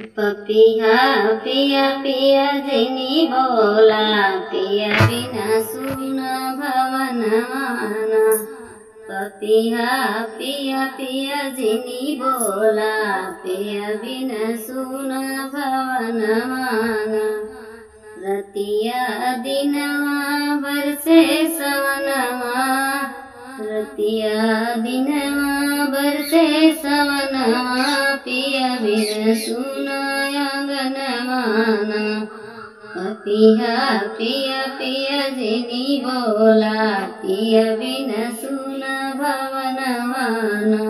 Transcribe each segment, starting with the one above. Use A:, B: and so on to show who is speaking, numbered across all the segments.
A: पपिहा पिया पिया जिनी बोला, पिया बिना सुन भवन माना। पपिहा पिया पिया जिनी बोला, पिया बिना सुन भवन माना। रतिया दिनवा बरसे सवनवा, रतिया दिनवा बरसे सवनवा। पिया बिन सुन आंगनवाना। पपिहा पिया पिया जिनी बोला, पिया बिन सुन भवनवाना।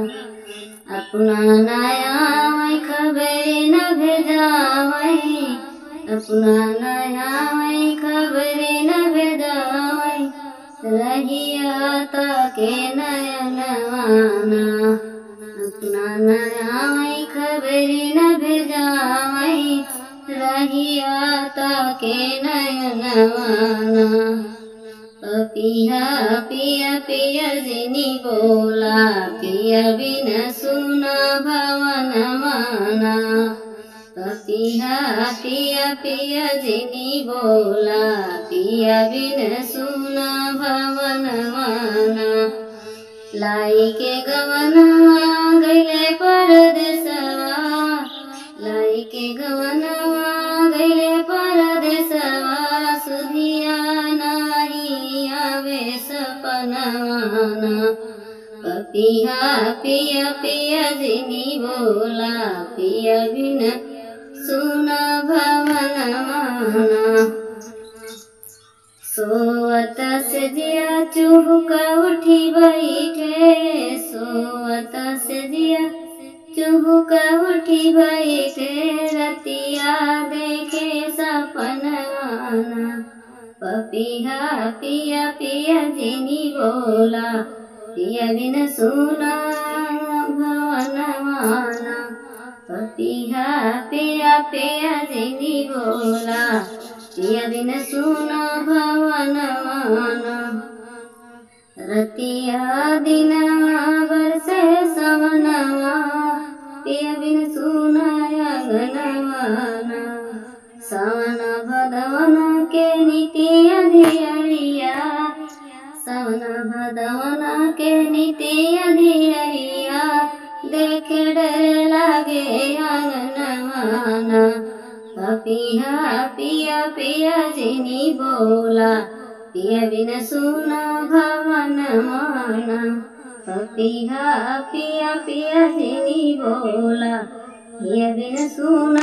A: अपना नया वै खबर न भेजावै, अपना नया वै खबर न भेजावै। रहिया ताके नयनवाना, अपना नया वै खबर न भेजावै। रहिया ताके नयनवाना। पपिहा पिया पिया जिनी बोला, पिया बिन सुन भवन माना। पपिहा पिया पिया जिनी बोला, पिया बिन सुन भवन माना। लाई के गवनवा गैले परदेसवा, लाई के गवनवा गैले परदेसवा। सुधिया नाही आवे सपनवाना। पपिहा पिया पिया जिनी बोला, पिया बिन सुन भवन माना। सोवत से जिया चुहक उठी बैठे, सोवत से जिया चुहक उठी बैठे। रतिया देखे सपनवाना। पपिहा पिया पिया जिनी बोला, पिया बिन सुन भवन माना। पपिहा पिया पिया जिनी बोला, पिया बिन सुन भवन माना। रतिया दिनवा बरसे सवनवा, पिया बिन सुन आंगनवाना। सावन भदवन के नीति अधियरिया, सावन भदवन के नीति अधियरिया। देखे डर लागे आंगनवाना। पपिहा पिया पिया जिनी बोला, पिया बिन सुन भवन माना। पपिहा पिया पिया जिनी बोला, पिया बिन सुन